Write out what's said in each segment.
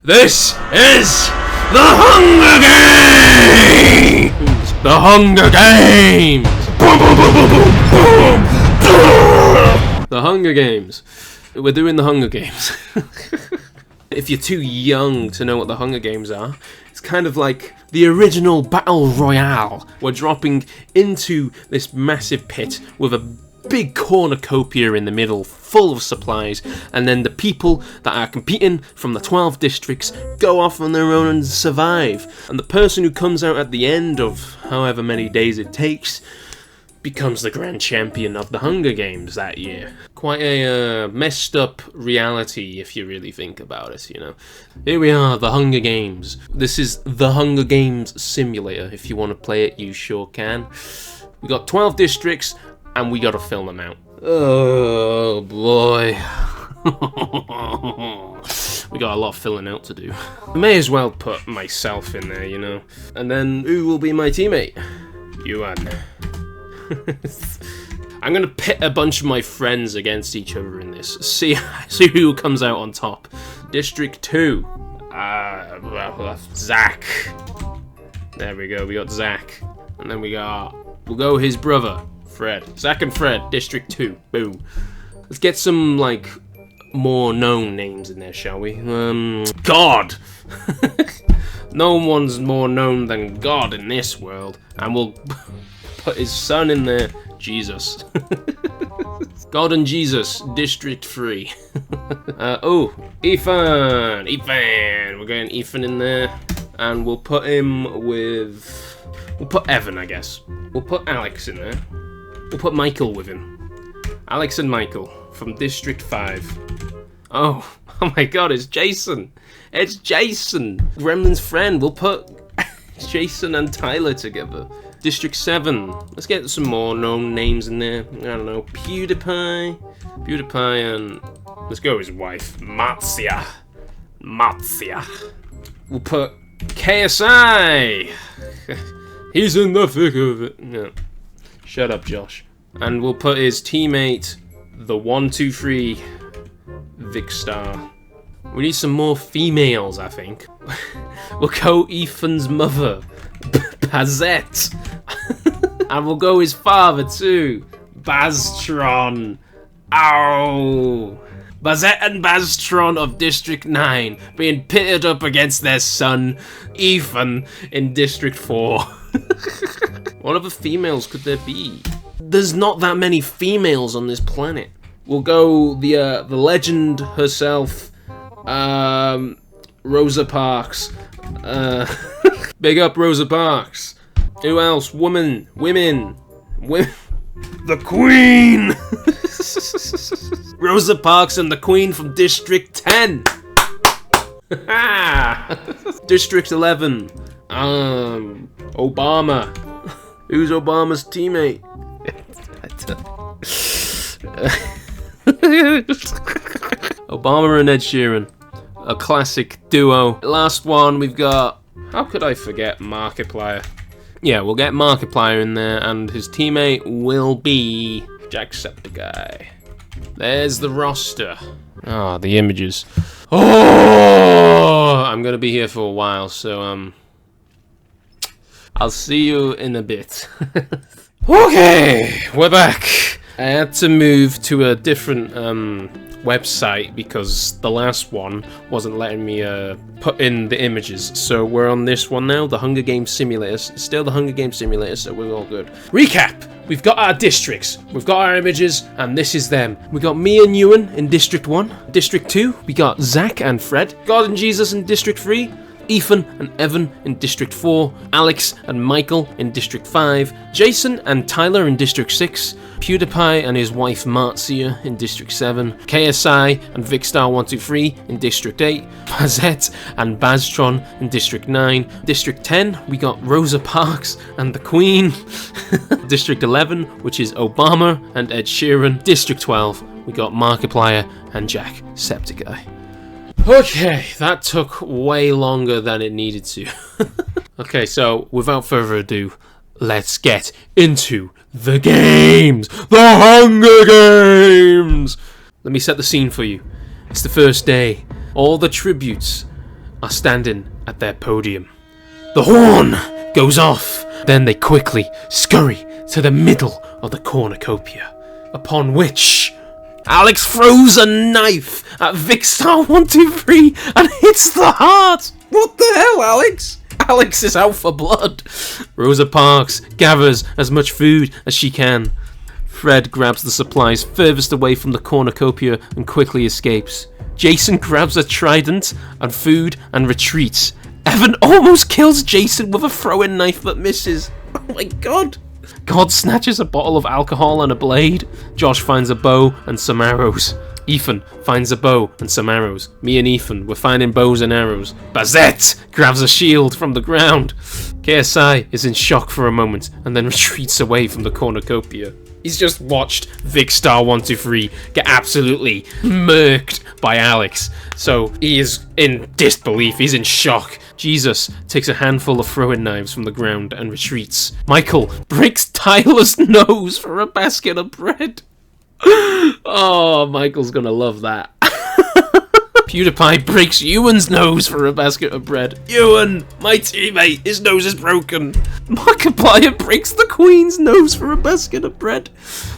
This is the Hunger Games! The Hunger Games! Boom, boom, boom, boom, boom, boom. The Hunger Games. We're doing the Hunger Games. If you're too young to know what the Hunger Games are, it's kind of like the original Battle Royale. We're dropping into this massive pit with a big cornucopia in the middle, full of supplies, and then the people that are competing from the 12 districts go off on their own and survive. And the person who comes out at the end of however many days it takes becomes the grand champion of the Hunger Games that year. Quite a messed up reality if you really think about it, you know. Here we are, the Hunger Games. This is the Hunger Games simulator. If you want to play it, you sure can. We got 12 districts, and we gotta fill them out. Oh boy. We got a lot of filling out to do. I may as well put myself in there, you know. And then, who will be my teammate? Yuan. I'm gonna pit a bunch of my friends against each other in this. See who comes out on top. District 2. Zach. There we go, we got Zach. And then we'll go his brother, Fred. Zach and Fred, District 2. Boom. Let's get some, like, more known names in there, shall we? God! No one's more known than God in this world. And we'll put his son in there. Jesus. God and Jesus, District 3. Oh, Ethan! Ethan! We're getting Ethan in there. And we'll put him with... We'll put Evan, I guess. We'll put Alex in there. We'll put Michael with him. Alex and Michael from District 5. Oh my god, it's Jason. It's Jason. Gremlin's friend. We'll put Jason and Tyler together. District 7. Let's get some more known names in there. I don't know. PewDiePie and... Let's go his wife. Marzia. We'll put KSI. He's in the thick of it. No. Shut up, Josh. And we'll put his teammate, the 1-2-3 Vicstar. We need some more females, I think. We'll go Ethan's mother, Bazette. And we'll go his father too, Baztron. Ow! Bazette and Baztron of District 9 being pitted up against their son, Ethan, in District 4. What other females could there be? There's not that many females on this planet. We'll go the legend herself, Rosa Parks. Big up Rosa Parks. Who else? Women. The Queen! Rosa Parks and the Queen from District 10. District 11. Obama. Who's Obama's teammate? Obama and Ed Sheeran. A classic duo. Last one we've got... How could I forget Markiplier? Yeah, we'll get Markiplier in there, and his teammate will be Jacksepticeye. There's the roster. Ah, the images. Oh! I'm gonna be here for a while, so I'll see you in a bit. Okay, we're back. I had to move to a different website because the last one wasn't letting me put in the images. So we're on this one now, the Hunger Games Simulator. Still the Hunger Games Simulator, so we're all good. Recap! We've got our districts, we've got our images, and this is them. We got me and Ewan in District 1. District 2, we got Zach and Fred. God and Jesus in District 3. Ethan and Evan in District 4, Alex and Michael in District 5, Jason and Tyler in District 6, PewDiePie and his wife Marzia in District 7, KSI and Vicstar123 in District 8, Bazette and Baztron in District 9, District 10 we got Rosa Parks and the Queen, District 11 which is Obama and Ed Sheeran, District 12 we got Markiplier and Jacksepticeye. Okay, that took way longer than it needed to. Okay, so without further ado, let's get into the games! The Hunger Games! Let me set the scene for you. It's the first day. All the tributes are standing at their podium. The horn goes off. Then they quickly scurry to the middle of the cornucopia, upon which Alex throws a knife at Vicstar123 and hits the heart. What the hell, Alex? Alex is out for blood. Rosa Parks gathers as much food as she can. Fred grabs the supplies furthest away from the cornucopia and quickly escapes. Jason grabs a trident and food and retreats. Evan almost kills Jason with a throwing knife but misses. Oh my god. God snatches a bottle of alcohol and a blade. Josh finds a bow and some arrows. Ethan finds a bow and some arrows. Me and Ethan were finding bows and arrows. Bazette grabs a shield from the ground. KSI is in shock for a moment and then retreats away from the cornucopia. He's just watched Vicstar123 get absolutely murked by Alex. So he is in disbelief, he's in shock. Jesus takes a handful of throwing knives from the ground and retreats. Michael breaks Tyler's nose for a basket of bread. Oh, Michael's gonna love that. PewDiePie breaks Ewan's nose for a basket of bread. Ewan, my teammate, his nose is broken. Markiplier breaks the Queen's nose for a basket of bread.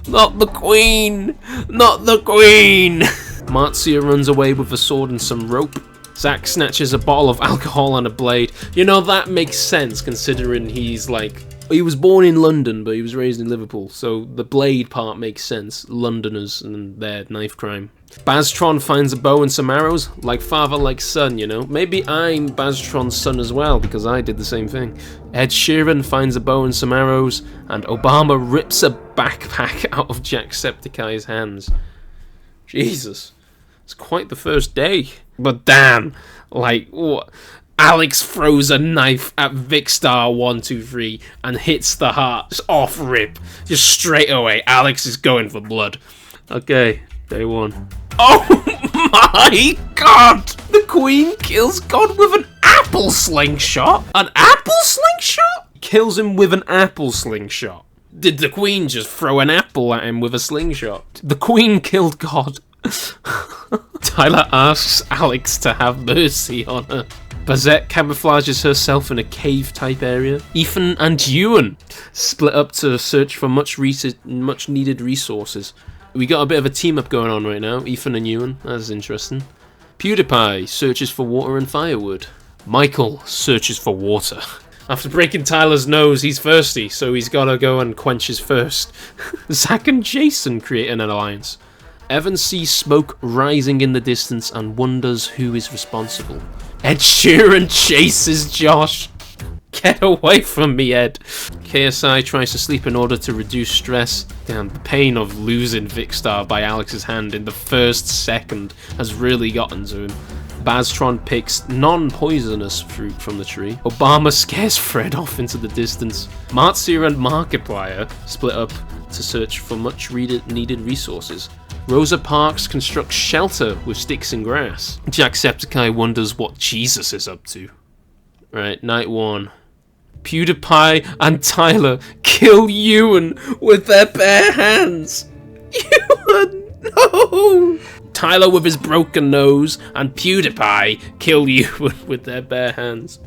Not the Queen! Not the Queen! Marzia runs away with a sword and some rope. Zach snatches a bottle of alcohol and a blade. You know, that makes sense considering he's like... He was born in London, but he was raised in Liverpool, so the blade part makes sense. Londoners and their knife crime. Baztron finds a bow and some arrows, like father, like son, you know. Maybe I'm Baztron's son as well, because I did the same thing. Ed Sheeran finds a bow and some arrows, and Obama rips a backpack out of Jacksepticeye's hands. Jesus, it's quite the first day. But damn, like, what? Alex throws a knife at Vicstar123 and hits the heart, just off rip, just straight away. Alex is going for blood. Okay, day one. Oh my god! The Queen kills God with an apple slingshot? An apple slingshot? Kills him with an apple slingshot. Did the Queen just throw an apple at him with a slingshot? The Queen killed God. Tyler asks Alex to have mercy on her. Bazette camouflages herself in a cave-type area. Ethan and Ewan split up to search for much needed resources. We got a bit of a team-up going on right now, Ethan and Ewan. That's interesting. PewDiePie searches for water and firewood. Michael searches for water. After breaking Tyler's nose, he's thirsty, so he's gotta go and quench his thirst. Zach and Jason create an alliance. Evan sees smoke rising in the distance and wonders who is responsible. Ed Sheeran chases Josh. Get away from me, Ed. KSI tries to sleep in order to reduce stress. Damn, the pain of losing Vicstar by Alex's hand in the first second has really gotten to him. Baztron picks non-poisonous fruit from the tree. Obama scares Fred off into the distance. Marzia and Markiplier split up to search for much needed resources. Rosa Parks constructs shelter with sticks and grass. Jacksepticeye wonders what Jesus is up to. Right, night one. PewDiePie and Tyler kill Ewan with their bare hands. Ewan, no! Tyler with his broken nose and PewDiePie kill Ewan with their bare hands.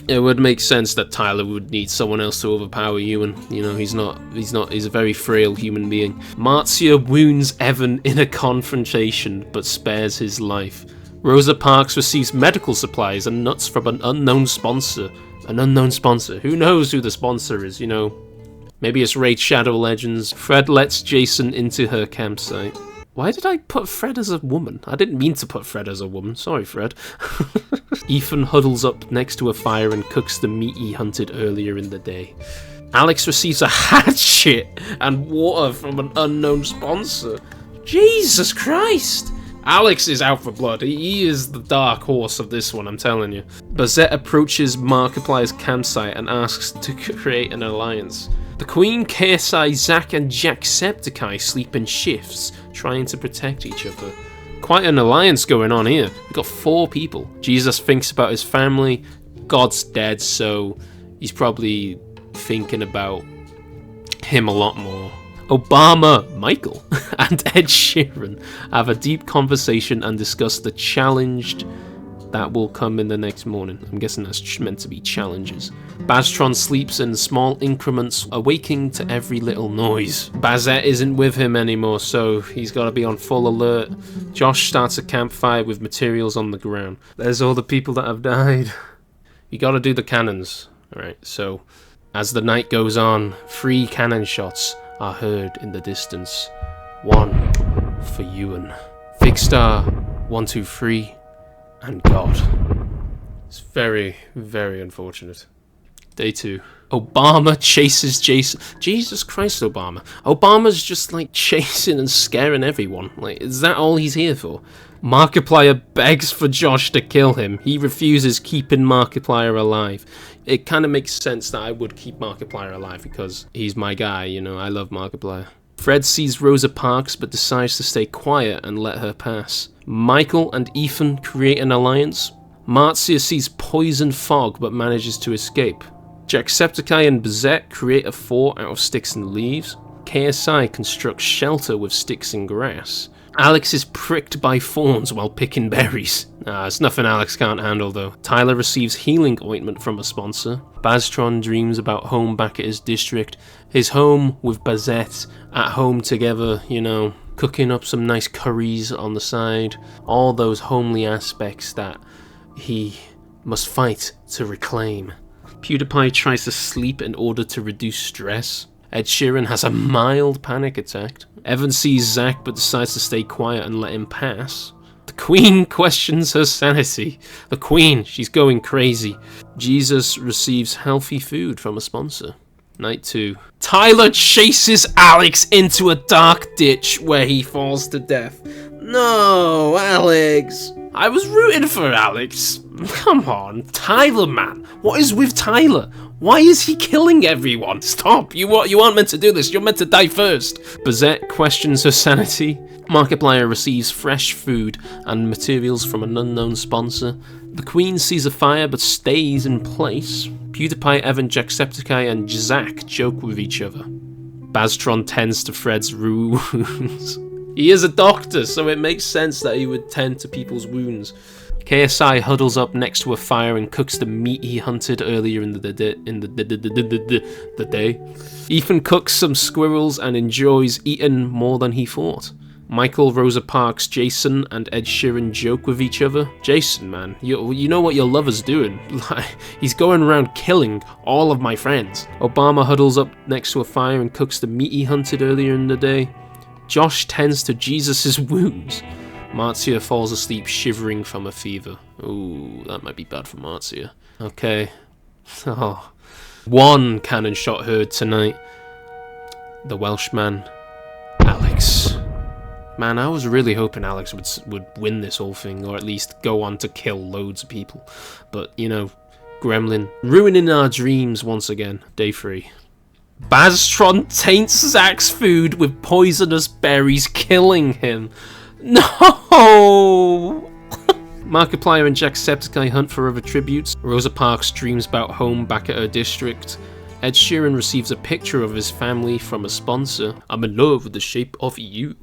It would make sense that Tyler would need someone else to overpower Ewan. You know, he's a very frail human being. Marzia wounds Evan in a confrontation, but spares his life. Rosa Parks receives medical supplies and nuts from an unknown sponsor. An unknown sponsor. Who knows who the sponsor is, you know? Maybe it's Raid Shadow Legends. Fred lets Jason into her campsite. Why did I put Fred as a woman? I didn't mean to put Fred as a woman. Sorry, Fred. Ethan huddles up next to a fire and cooks the meat he hunted earlier in the day. Alex receives a hatchet and water from an unknown sponsor. Jesus Christ! Alex is out for blood. He is the dark horse of this one, I'm telling you. Bazette approaches Markiplier's campsite and asks to create an alliance. The Queen, KSI, Zach and Jacksepticeye sleep in shifts, trying to protect each other. Quite an alliance going on here. We've got 4 people. Jesus thinks about his family. God's dead, so he's probably thinking about him a lot more. Obama, Michael, and Ed Sheeran have a deep conversation and discuss the challenged That will come in the next morning. I'm guessing that's meant to be challenges. Baztron sleeps in small increments, awaking to every little noise. Bazette isn't with him anymore, so he's got to be on full alert. Josh starts a campfire with materials on the ground. There's all the people that have died. You got to do the cannons. Alright, so as the night goes on, 3 cannon shots are heard in the distance. 1 for Ewan. Fixed star 1, 2, 3, and God. It's very, very unfortunate. Day 2. Obama chases Jason. Jesus Christ, Obama. Obama's just like chasing and scaring everyone. Like, is that all he's here for? Markiplier begs for Josh to kill him. He refuses, keeping Markiplier alive. It kind of makes sense that I would keep Markiplier alive because he's my guy, you know, I love Markiplier. Fred sees Rosa Parks but decides to stay quiet and let her pass. Michael and Ethan create an alliance. Marzia sees poison fog but manages to escape. Jacksepticeye and Bazette create a fort out of sticks and leaves. KSI constructs shelter with sticks and grass. Alex is pricked by thorns while picking berries. It's nothing Alex can't handle though. Tyler receives healing ointment from a sponsor. Baztron dreams about home back at his district. His home with Bazette, at home together, you know, cooking up some nice curries on the side. All those homely aspects that he must fight to reclaim. PewDiePie tries to sleep in order to reduce stress. Ed Sheeran has a mild panic attack. Evan sees Zach but decides to stay quiet and let him pass. The Queen questions her sanity. The Queen, she's going crazy. Jesus receives healthy food from a sponsor. Night 2. Tyler chases Alex into a dark ditch where he falls to death. No, Alex. I was rooting for Alex. Come on, Tyler, man. What is with Tyler? Why is he killing everyone? Stop! You aren't meant to do this. You're meant to die first. Bazette questions her sanity. Markiplier receives fresh food and materials from an unknown sponsor. The Queen sees a fire but stays in place. PewDiePie, Evan, Jacksepticeye, and Zach joke with each other. Baztron tends to Fred's wounds. He is a doctor, so it makes sense that he would tend to people's wounds. KSI huddles up next to a fire and cooks the meat he hunted earlier in the day. Ethan cooks some squirrels and enjoys eating more than he thought. Michael, Rosa Parks, Jason, and Ed Sheeran joke with each other. Jason, man, you know what your lover's doing. He's going around killing all of my friends. Obama huddles up next to a fire and cooks the meat he hunted earlier in the day. Josh tends to Jesus' wounds. Marzia falls asleep shivering from a fever. Ooh, that might be bad for Marzia. Okay. Oh. 1 cannon shot heard tonight. The Welshman, Alex. Man, I was really hoping Alex would win this whole thing, or at least go on to kill loads of people. But, you know, Gremlin, ruining our dreams once again. Day 3. Baztron taints Zach's food with poisonous berries, killing him. No! Markiplier and Jacksepticeye hunt for other tributes. Rosa Parks dreams about home back at her district. Ed Sheeran receives a picture of his family from a sponsor. I'm in love with the shape of you.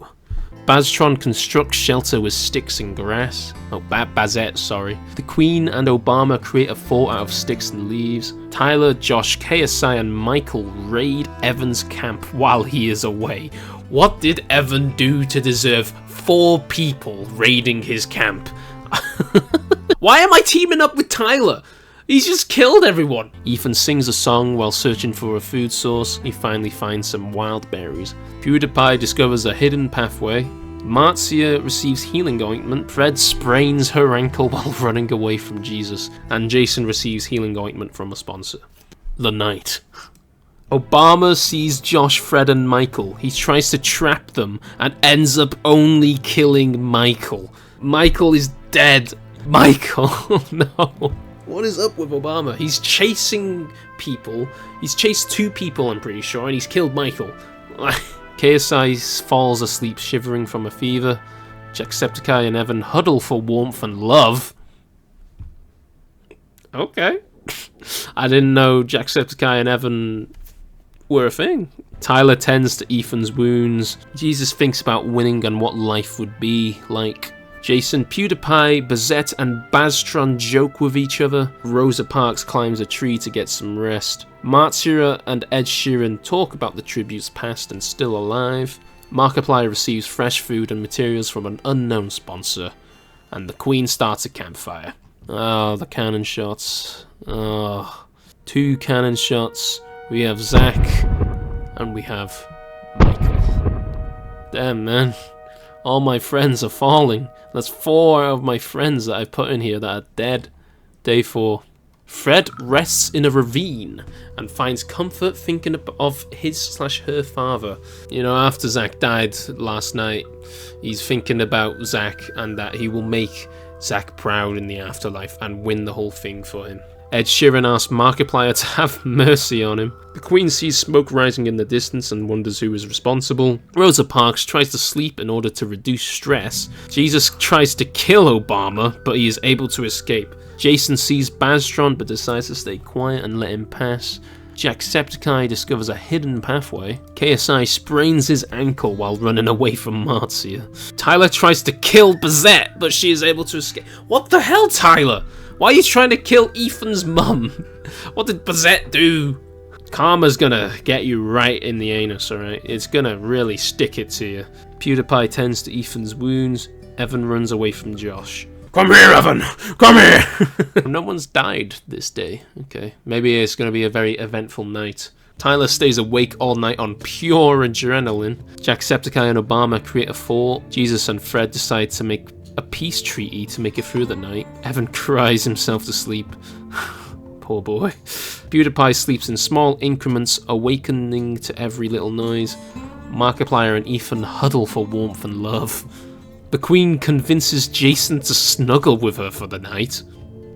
Baztron constructs shelter with sticks and grass. Oh, Bazette, sorry. The Queen and Obama create a fort out of sticks and leaves. Tyler, Josh, KSI, and Michael raid Evan's camp while he is away. What did Evan do to deserve 4 people raiding his camp? Why am I teaming up with Tyler? He's just killed everyone. Ethan sings a song while searching for a food source. He finally finds some wild berries. PewDiePie discovers a hidden pathway. Marzia receives healing ointment. Fred sprains her ankle while running away from Jesus. And Jason receives healing ointment from a sponsor. The night. Obama sees Josh, Fred, and Michael. He tries to trap them and ends up only killing Michael. Michael is dead. Michael, no. What is up with Obama? He's chasing people. He's chased 2 people, I'm pretty sure, and he's killed Michael. KSI falls asleep shivering from a fever. Jacksepticeye and Evan huddle for warmth and love. Okay. I didn't know Jacksepticeye and Evan were a thing. Tyler tends to Ethan's wounds. Jesus thinks about winning and what life would be like. Jason, PewDiePie, Bazette, and Baztron joke with each other. Rosa Parks climbs a tree to get some rest. Marzia and Ed Sheeran talk about the tributes past and still alive. Markiplier receives fresh food and materials from an unknown sponsor. And the Queen starts a campfire. Oh, the cannon shots. Oh, 2 cannon shots. We have Zach, and we have Michael. Damn, man. All my friends are falling. That's 4 of my friends that I've put in here that are dead. Day 4. Fred rests in a ravine and finds comfort thinking of his/her father. You know, after Zach died last night, he's thinking about Zach and that he will make Zach proud in the afterlife and win the whole thing for him. Ed Sheeran asks Markiplier to have mercy on him. The Queen sees smoke rising in the distance and wonders who is responsible. Rosa Parks tries to sleep in order to reduce stress. Jesus tries to kill Obama, but he is able to escape. Jason sees Baztron but decides to stay quiet and let him pass. Jacksepticeye discovers a hidden pathway. KSI sprains his ankle while running away from Marzia. Tyler tries to kill Bazette, but she is able to escape. What the hell, Tyler? Why are you trying to kill Ethan's mum? What did Bazette do? Karma's gonna get you right in the anus, alright? It's gonna really stick it to you. PewDiePie tends to Ethan's wounds. Evan runs away from Josh. Come here, Evan! Come here! No one's died this day. Okay, maybe it's gonna be a very eventful night. Tyler stays awake all night on pure adrenaline. Jacksepticeye and Obama create a fort. Jesus and Fred decide to make a peace treaty to make it through the night. Evan cries himself to sleep. Poor boy. PewDiePie sleeps in small increments, awakening to every little noise. Markiplier and Ethan huddle for warmth and love. The Queen convinces Jason to snuggle with her for the night.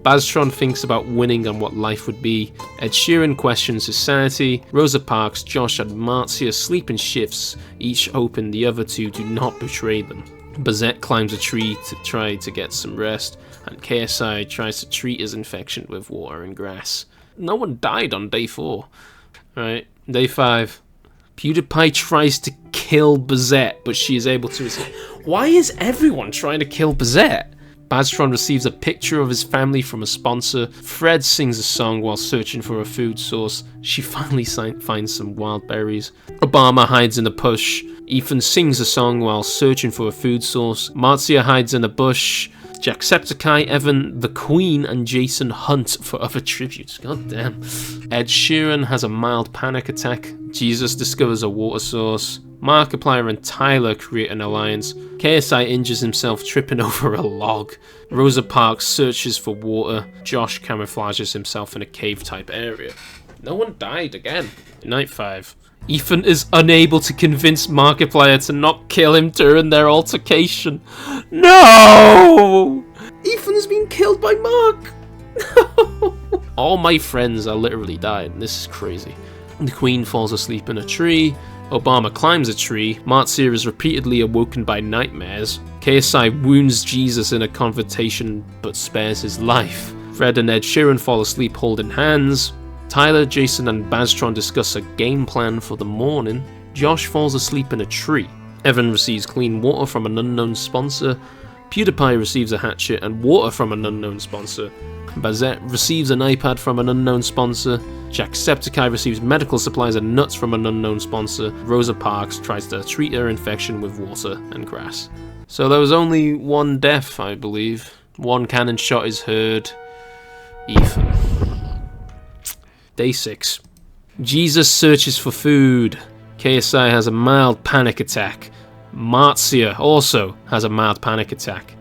Baztron thinks about winning and what life would be. Ed Sheeran questions his sanity. Rosa Parks, Josh and Marzia sleep in shifts, each hoping the other 2 do not betray them. Bazette climbs a tree to try to get some rest, and KSI tries to treat his infection with water and grass. No one died on day 4. Alright, day 5. PewDiePie tries to kill Bazette, but she is able to escape. Why is everyone trying to kill Bazette? Baztron receives a picture of his family from a sponsor. Fred sings a song while searching for a food source. She finally finds some wild berries. Obama hides in a bush. Ethan sings a song while searching for a food source. Marzia hides in a bush. Jacksepticeye, Evan, the Queen, and Jason hunt for other tributes. God damn. Ed Sheeran has a mild panic attack. Jesus discovers a water source. Markiplier and Tyler create an alliance. KSI injures himself tripping over a log. Rosa Parks searches for water. Josh camouflages himself in a cave-type area. No one died again. Night 5. Ethan is unable to convince Markiplier to not kill him during their altercation. No! Ethan's been killed by Mark! No! All my friends are literally died. This is crazy. The Queen falls asleep in a tree. Obama climbs a tree. Marzia is repeatedly awoken by nightmares. KSI wounds Jesus in a confrontation but spares his life. Fred and Ed Sheeran fall asleep holding hands. Tyler, Jason and Baztron discuss a game plan for the morning. Josh falls asleep in a tree. Evan receives clean water from an unknown sponsor. PewDiePie receives a hatchet and water from an unknown sponsor. Bazette receives an iPad from an unknown sponsor. Jacksepticeye receives medical supplies and nuts from an unknown sponsor. Rosa Parks tries to treat her infection with water and grass. So there was only one death, I believe. One cannon shot is heard. Ethan. Day 6. Jesus searches for food. KSI has a mild panic attack. Marzia also has a mild panic attack.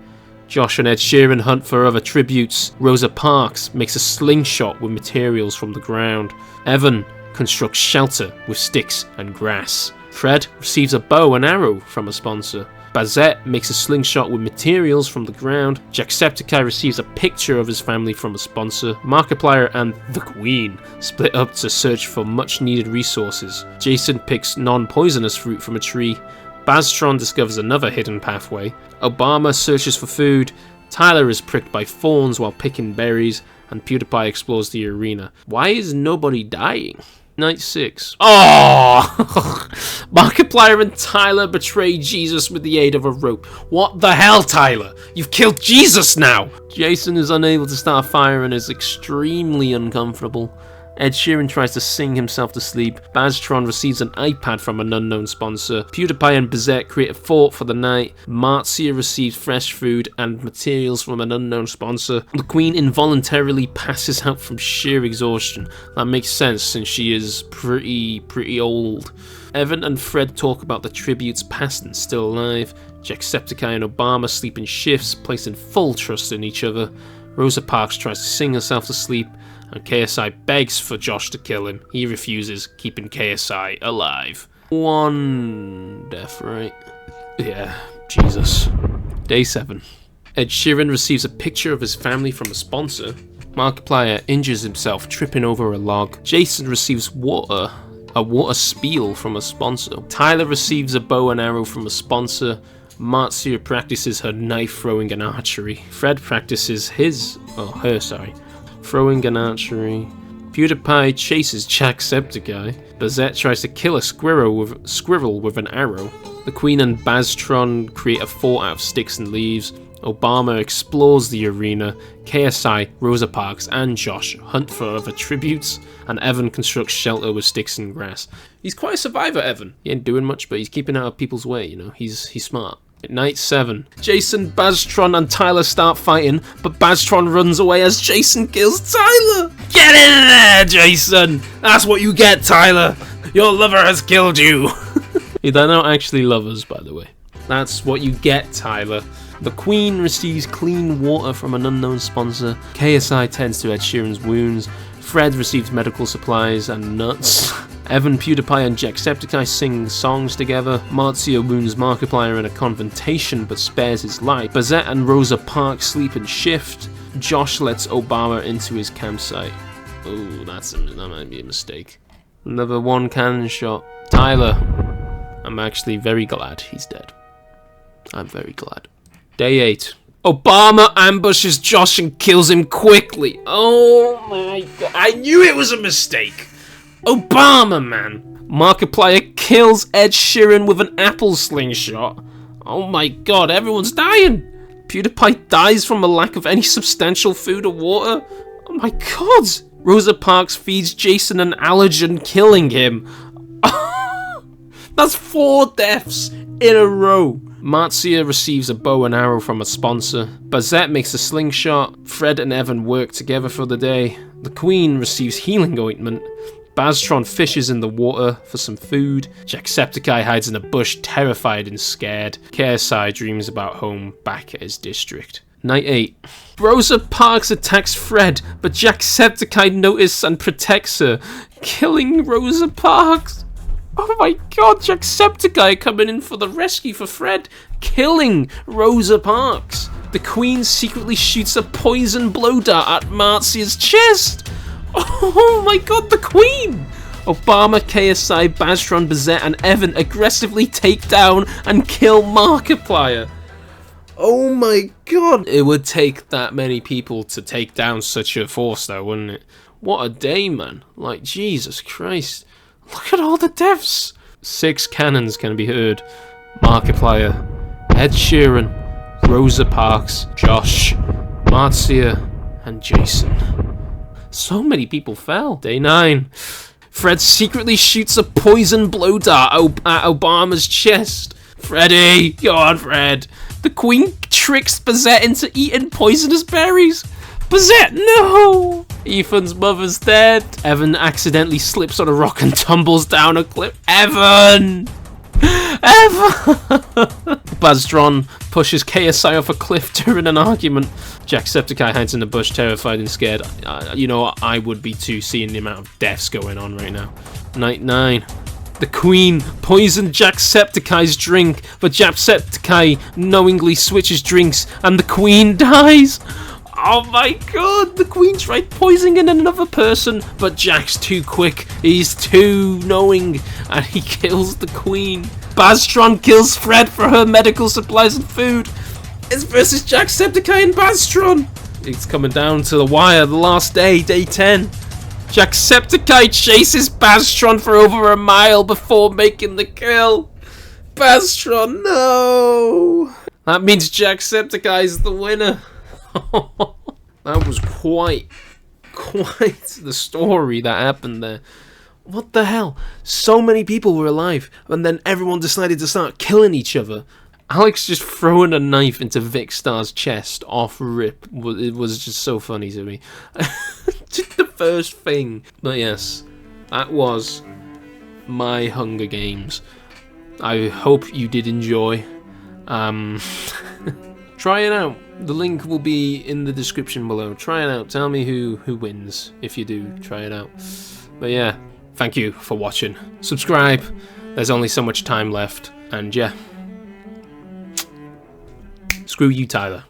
Josh and Ed Sheeran hunt for other tributes. Rosa Parks makes a slingshot with materials from the ground. Evan constructs shelter with sticks and grass. Fred receives a bow and arrow from a sponsor. Bazette makes a slingshot with materials from the ground. Jacksepticeye receives a picture of his family from a sponsor. Markiplier and the Queen split up to search for much needed resources. Jason picks non-poisonous fruit from a tree. Baztron discovers another hidden pathway. Obama searches for food. Tyler is pricked by thorns while picking berries. And PewDiePie explores the arena. Why is nobody dying? Night 6. Oh! Markiplier and Tyler betray Jesus with the aid of a rope. What the hell, Tyler? You've killed Jesus now! Jason is unable to start a fire and is extremely uncomfortable. Ed Sheeran tries to sing himself to sleep. Baztron receives an iPad from an unknown sponsor. PewDiePie and Bizet create a fort for the night. Marzia receives fresh food and materials from an unknown sponsor. The Queen involuntarily passes out from sheer exhaustion. That makes sense since she is pretty old. Evan and Fred talk about the tributes past and still alive. Jacksepticeye and Obama sleep in shifts, placing full trust in each other. Rosa Parks tries to sing herself to sleep, and KSI begs for Josh to kill him. He refuses, keeping KSI alive. 1 death, right? Yeah, Jesus. Day 7. Ed Sheeran receives a picture of his family from a sponsor. Markiplier injures himself tripping over a log. Jason receives a water spiel from a sponsor. Tyler receives a bow and arrow from a sponsor. Marzia practices her knife throwing and archery. Fred practices her throwing and archery. PewDiePie chases Jacksepticeye. Bazette tries to kill a squirrel with an arrow. The Queen and Baztron create a fort out of sticks and leaves. Obama explores the arena. KSI, Rosa Parks, and Josh hunt for other tributes. And Evan constructs shelter with sticks and grass. He's quite a survivor, Evan. He ain't doing much, but he's keeping out of people's way, you know. He's smart. Night 7. Jason, Baztron, and Tyler start fighting, but Baztron runs away as Jason kills Tyler! Get in there, Jason! That's what you get, Tyler! Your lover has killed you! They're not actually lovers, by the way. That's what you get, Tyler. The Queen receives clean water from an unknown sponsor. KSI tends to Ed Sheeran's wounds. Fred receives medical supplies and nuts. Evan, PewDiePie, and Jacksepticeye sing songs together. Marzia wounds Markiplier in a confrontation but spares his life. Bazette and Rosa Parks sleep in shift. Josh lets Obama into his campsite. Oh, that might be a mistake. Another 1 cannon shot. Tyler. I'm actually very glad he's dead. I'm very glad. Day 8. Obama ambushes Josh and kills him quickly. Oh my god. I knew it was a mistake. Obama, man. Markiplier kills Ed Sheeran with an apple slingshot. Oh my god, everyone's dying. PewDiePie dies from a lack of any substantial food or water. Oh my god. Rosa Parks feeds Jason an allergen, killing him. That's 4 deaths in a row. Marzia receives a bow and arrow from a sponsor. Bazette makes a slingshot. Fred and Evan work together for the day. The Queen receives healing ointment. Baztron fishes in the water for some food. Jacksepticeye hides in a bush, terrified and scared. KSI dreams about home back at his district. Night 8. Rosa Parks attacks Fred, but Jacksepticeye notices and protects her, killing Rosa Parks. Oh my god, Jacksepticeye coming in for the rescue for Fred, killing Rosa Parks. The Queen secretly shoots a poison blow dart at Marzia's chest. Oh my god, the Queen! Obama, KSI, Baztron, Bazette, and Evan aggressively take down and kill Markiplier. Oh my god. It would take that many people to take down such a force though, wouldn't it? What a day, man. Like, Jesus Christ. Look at all the deaths. 6 cannons can be heard. Markiplier, Ed Sheeran, Rosa Parks, Josh, Marzia, and Jason. So many people fell. Day 9. Fred secretly shoots a poison blow dart at Obama's chest. Freddy! Go on, Fred! The Queen tricks Bazette into eating poisonous berries. Bazette, no! Ethan's mother's dead. Evan accidentally slips on a rock and tumbles down a cliff. Evan! Baztron pushes KSI off a cliff during an argument. Jacksepticeye hides in the bush, terrified and scared. You know, I would be too, seeing the amount of deaths going on right now. Night 9. The Queen poisoned Jacksepticeye's drink, but Jacksepticeye knowingly switches drinks and the Queen dies. Oh my god, the Queen tried poisoning another person, but Jack's too quick, he's too knowing, and he kills the Queen. Baztron kills Fred for her medical supplies and food. It's versus Jacksepticeye and Baztron. It's coming down to the wire, the last day, day 10. Jacksepticeye chases Bastron for over a mile before making the kill. Bastron, no! That means Jacksepticeye's the winner. That was quite the story that happened there. What the hell? So many people were alive, and then everyone decided to start killing each other. Alex just throwing a knife into Vicstar's chest off rip. It was just so funny to me. Just the first thing. But yes, that was my Hunger Games. I hope you did enjoy. Try it out. The link will be in the description below. Try it out. Tell me who wins if you do try it out. But yeah, thank you for watching. Subscribe. There's only so much time left. And yeah. Screw you, Tyler.